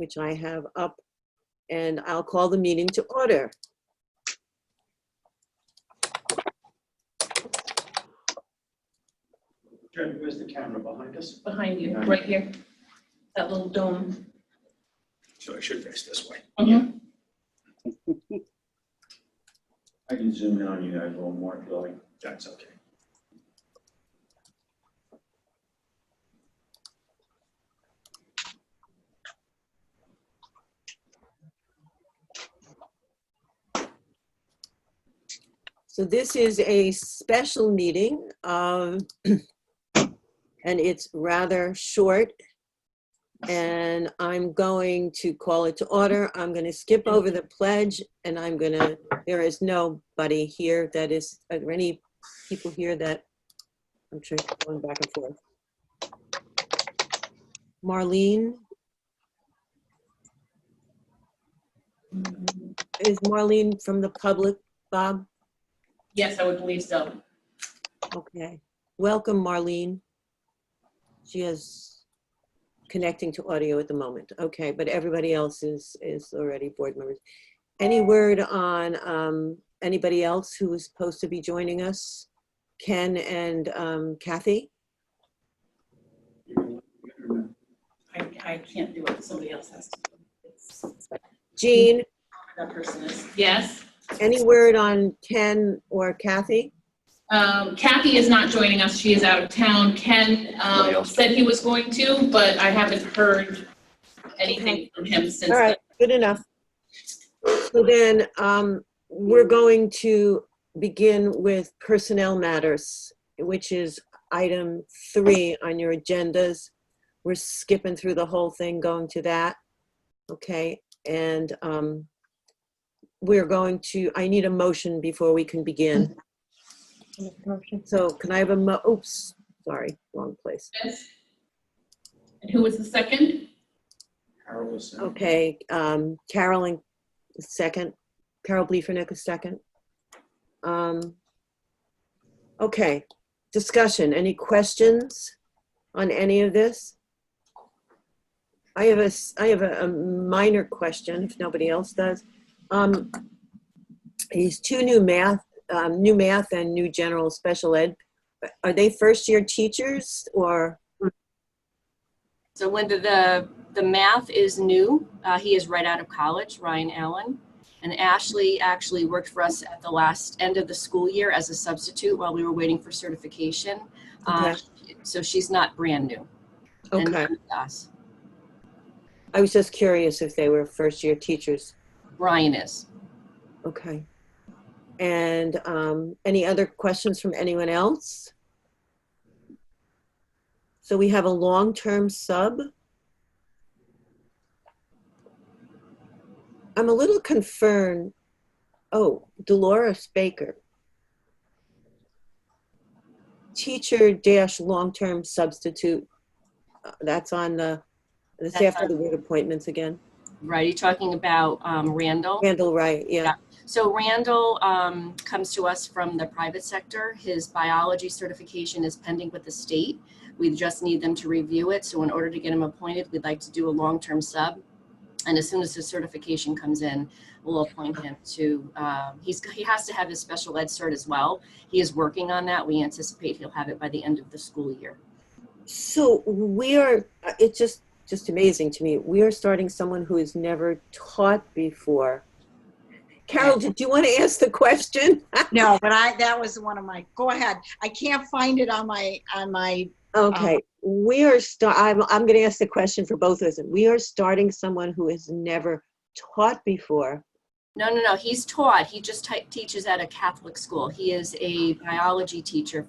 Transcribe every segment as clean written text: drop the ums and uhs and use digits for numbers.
which I have up, and I'll call the meeting to order. Jeremy, where's the camera behind us? Behind you, right here. That little dome. So I should face this way. Mm-hmm. I can zoom in on you guys a little more if you like. That's okay. So this is a special meeting, and it's rather short. And I'm going to call it to order. I'm going to skip over the pledge, and there is nobody here that is, are there any people here that, I'm sure going back and forth. Marlene? Is Marlene from the public, Bob? Yes, I would believe so. Okay. Welcome, Marlene. She is connecting to audio at the moment. Okay, but everybody else is already board members. Any word on anybody else who is supposed to be joining us? Ken and Kathy? I can't do it. Somebody else has to. Jean? That person is. Yes. Any word on Ken or Kathy? Kathy is not joining us. She is out of town. Ken said he was going to, but I haven't heard anything from him since. All right, good enough. So then we're going to begin with personnel matters, which is item 3 on your agendas. We're skipping through the whole thing, going to that. Okay, and we're going to, I need a motion before we can begin. So can I have a oops, sorry, wrong place. Yes. And who was the second? Carol was saying. Okay, Carolyn is second. Carol Bliefernick is second. Okay, discussion. Any questions on any of this? I have a minor question if nobody else does. These two new math and new general special ed, are they first year teachers or? So Linda, the math is new. He is right out of college, Ryan Allen. And Ashley actually worked for us at the last end of the school year as a substitute while we were waiting for certification. Okay. So she's not brand new. Okay. And us. I was just curious if they were first year teachers. Ryan is. Okay. And any other questions from anyone else? So we have a long-term sub. I'm a little concerned. Oh, Dolores Baker. Teacher dash long-term substitute. That's on that's after the word appointments again. Right, you're talking about Randall? Randall, right, yeah. So Randall comes to us from the private sector. His biology certification is pending with the state. We just need them to review it. So in order to get him appointed, we'd like to do a long-term sub. And as soon as his certification comes in, we'll appoint him to, he has to have his special ed cert as well. He is working on that. We anticipate he'll have it by the end of the school year. So we are, it's just amazing to me. We are starting someone who has never taught before. Carol, did you want to ask the question? No, but that was one of my, go ahead. I can't find it on my. Okay, we are, I'm going to ask the question for both of us. We are starting someone who has never taught before. No. He's taught. He just teaches at a Catholic school. He is a biology teacher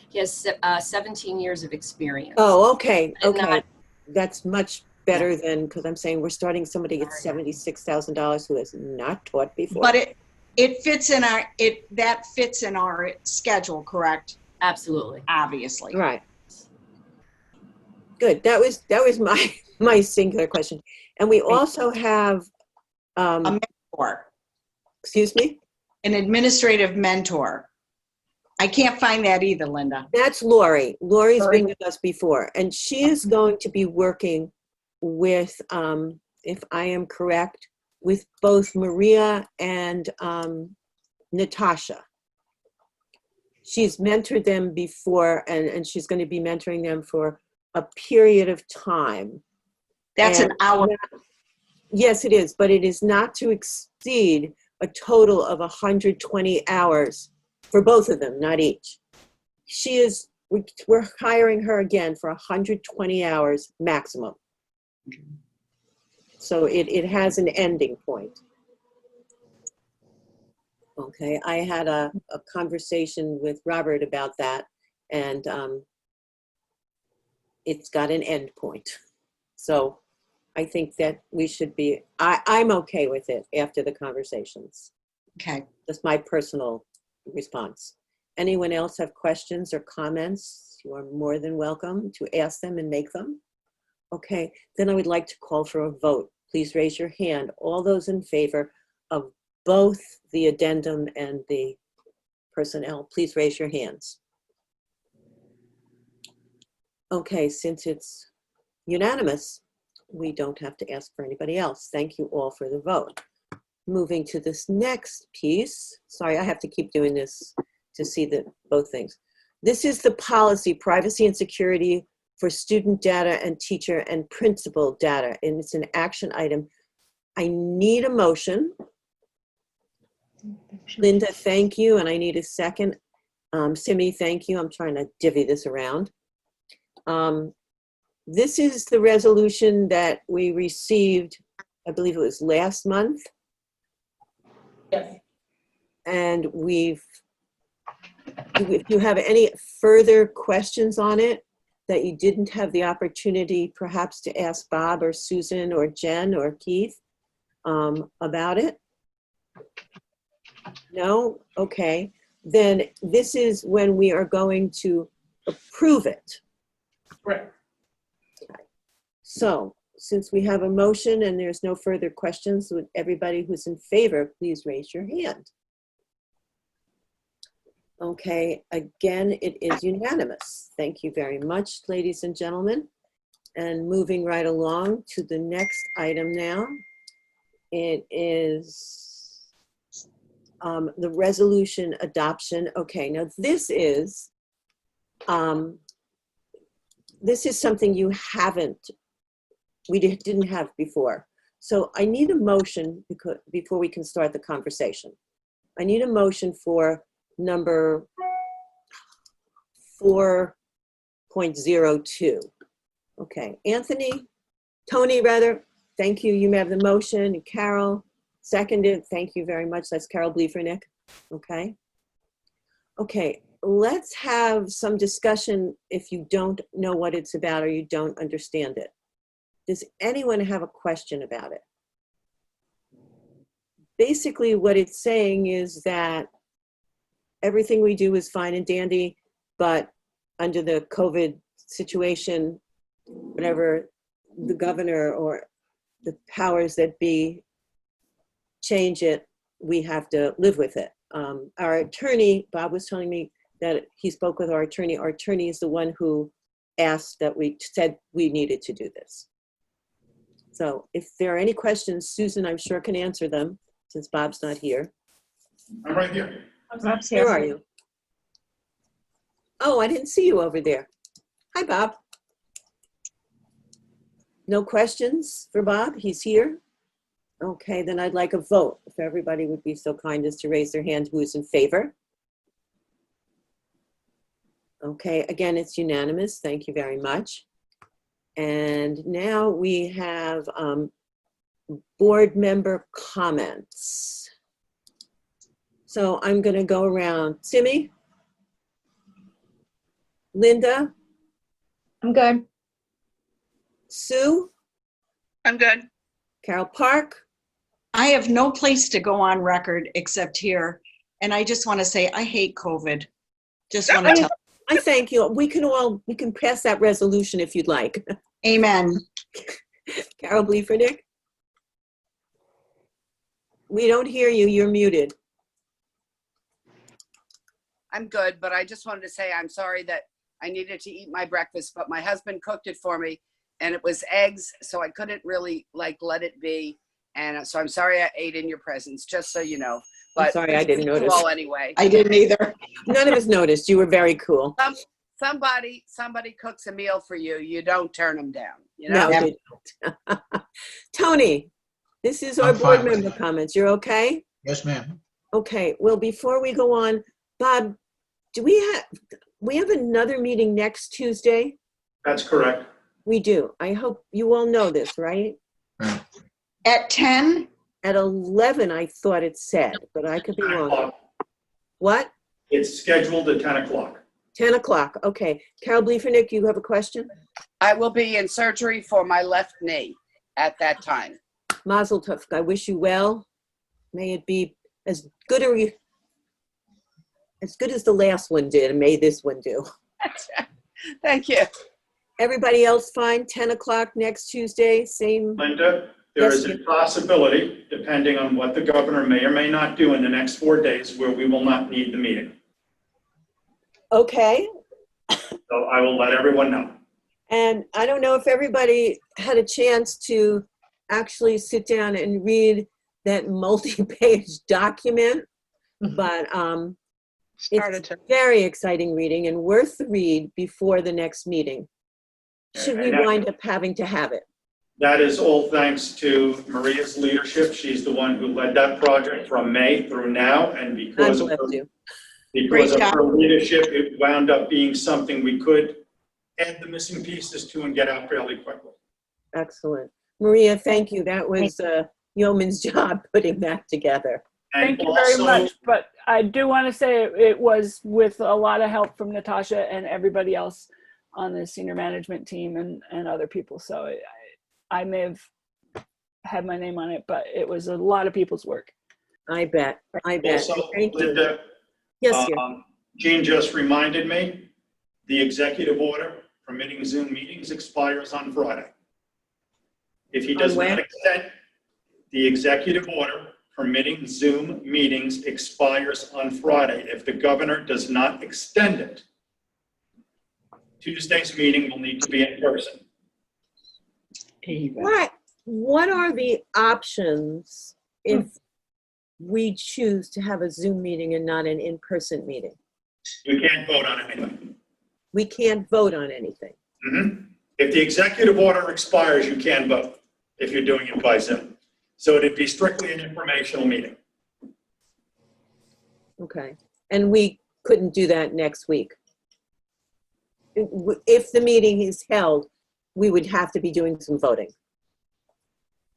he has 17 years of experience. Oh, okay, okay. Not, that's much better than, because I'm saying we're starting somebody at $76,000 who has not taught before. But it fits in that fits in our schedule, correct? Absolutely. Obviously. Right. Good. That was my singular question. And we also have A mentor. excuse me? An administrative mentor. I can't find that either, Linda. That's Lori. Lori's been with us before, and she is going to be working with if I am correct, with both Maria and Natasha. She's mentored them before, and she's going to be mentoring them for a period of time. That's an And hour. Yes, it is, but it is not to exceed a total of 120 hours for both of them, not each. We're hiring her again for 120 hours maximum. So it has an ending point. Okay, I had a conversation with Robert about that, and it's got an end point. So I think that we should be, I'm okay with it after the conversations. Okay. That's my personal response. Anyone else have questions or comments? You are more than welcome to ask them and make them. Okay, then I would like to call for a vote. Please raise your hand. All those in favor of both the addendum and the personnel, please raise your hands. Okay, since it's unanimous, we don't have to ask for anybody else. Thank you all for the vote. Moving to this next piece. Sorry, I have to keep doing this to see both things. This is the policy, privacy and security for student data and teacher and principal data, and it's an action item. I need a motion. Linda, thank you, and I need a second. Simi, thank you. I'm trying to divvy this around. This is the resolution that we received, I believe it was last month. Yes. And if you have any further questions on it that you didn't have the opportunity perhaps to ask Bob or Susan or Jen or Keith about it? No? Okay. Then this is when we are going to approve it. Right. So since we have a motion and there's no further questions, would everybody who's in favor, please raise your hand. Okay, again, it is unanimous. Thank you very much, ladies and gentlemen. And moving right along to the next item now. It is the resolution adoption. Okay, now this is something you haven't, we didn't have before. So I need a motion before we can start the conversation. I need a motion for number 4.02. Okay, Tony rather, thank you. You may have the motion. Carol seconded. Thank you very much. That's Carol Bliefernick. Okay. Okay, let's have some discussion if you don't know what it's about or you don't understand it. Does anyone have a question about it? Basically, what it's saying is that everything we do is fine and dandy, but under the COVID situation, whenever the governor or the powers that be change it, we have to live with it. Our attorney, Bob was telling me that he spoke with our attorney. Our attorney is the one who asked that we said we needed to do this. So if there are any questions, Susan, I'm sure can answer them since Bob's not here. I'm right here. Bob's Where are you? Oh, I didn't see you over there. Hi, Bob. No questions for Bob? He's here? Okay, then I'd like a vote. If everybody would be so kind as to raise their hand who is in favor. Okay, again, it's unanimous. Thank you very much. And now we have board member comments. So I'm going to go around. Simi? Linda? I'm good. Sue? I'm good. Carol Park? I have no place to go on record except here. And I just want to say, I hate COVID. Just want to tell. I thank you. We can pass that resolution if you'd like. Amen. Carol Bliefernick? We don't hear you. You're muted. I'm good, but I just wanted to say I'm sorry that I needed to eat my breakfast, but my husband cooked it for me and it was eggs, so I couldn't really like let it be. And so I'm sorry I ate in your presence, just so you know. I'm But sorry, I didn't thank you notice. all anyway. I didn't either. None of us noticed. You were very cool. Somebody cooks a meal for you. You don't turn them down. You know. No, they don't. Tony, this is our I'm board fine with member it. comments. You're okay? Yes, ma'am. Okay, well, before we go on, Bob, do we have another meeting next Tuesday? That's correct. We do. I hope you all know this, right? Right. At 10? At 11, I thought it said, but I could be 10 wrong. o'clock. What? It's scheduled at 10 o'clock. 10 o'clock. Okay. Carol Bliefernick, you have a question? I will be in surgery for my left knee at that time. Mazel tov. I wish you well. May it be as good as the last one did, and may this one do. Thank you. Everybody else fine? 10 o'clock next Tuesday, same? Linda, there Yes, is a possibility, depending on what the governor may or may not do in the next 4 days, where we will not need the meeting. Okay. So I will let everyone know. And I don't know if everybody had a chance to actually sit down and read that multi-page document, but it's very exciting reading and worth the read before the next meeting. Should we wind up having to have it? That is all thanks to Maria's leadership. She's the one who led that project from May through now, and because I'm of glad to. her leadership, it wound up being something we could add the missing pieces to and get out fairly quickly. Excellent. Maria, thank you. That was a yeoman's job putting that together. And Thank you very also, much, but I do want to say it was with a lot of help from Natasha and everybody else on the senior management team and other people. So I may have had my name on it, but it was a lot of people's work. I bet. Also, Thank you. Linda, Yes, dear. Jean just reminded me, the executive order permitting Zoom meetings expires on Friday. If he does On when? not extend, the executive order permitting Zoom meetings expires on Friday. If the governor does not extend it, Tuesday's meeting will need to be in person. What are the options if we choose to have a Zoom meeting and not an in-person meeting? You can't vote on anything. We can't vote on anything. Mhm. If the executive order expires, you can vote if you're doing it by Zoom. So it'd be strictly an informational meeting. Okay. And we couldn't do that next week. If the meeting is held, we would have to be doing some voting.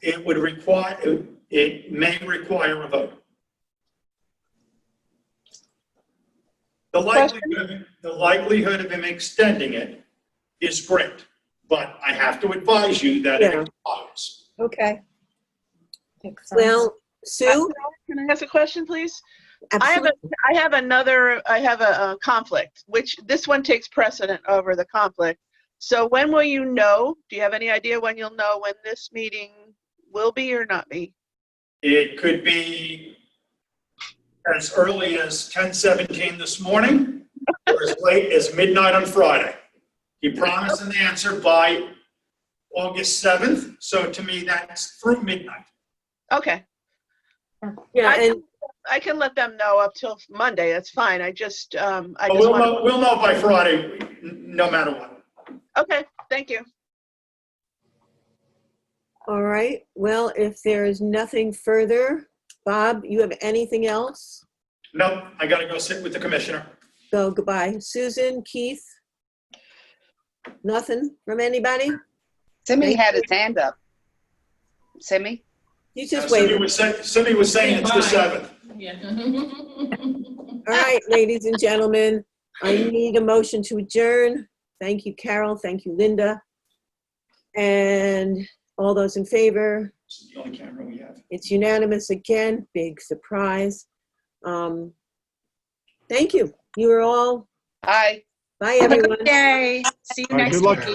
It would require, it may require a vote. The likelihood of him extending it is great, but I have to advise you that it Yeah. expires. Okay. Well, Sue? Can I ask a question, please? Absolutely. I have a conflict, which this one takes precedent over the conflict. So when will you know? Do you have any idea when you'll know when this meeting will be or not be? It could be as early as 10:17 this morning or as late as midnight on Friday. He promised an answer by August 7th, so to me, that's through midnight. Okay. Yeah, and I can let them know up till Monday. That's fine. I just But we'll know by Friday, no matter what. Okay, thank you. all right. Well, if there is nothing further, Bob, you have anything else? Nope, I gotta go sit with the commissioner. So goodbye. Susan, Keith? Nothing from anybody? Simi Thank had you. his hand up. Simi? You just Cindy wait. was saying it's the 7th. Yeah. All right, ladies and gentlemen, I need a motion to adjourn. Thank you, Carol. Thank you, Linda. And all those in favor? It's the only camera we have. It's unanimous again. Big surprise. Thank you. You are all. Bye. Bye, Have a everyone. good day. See you All right, next good luck. week.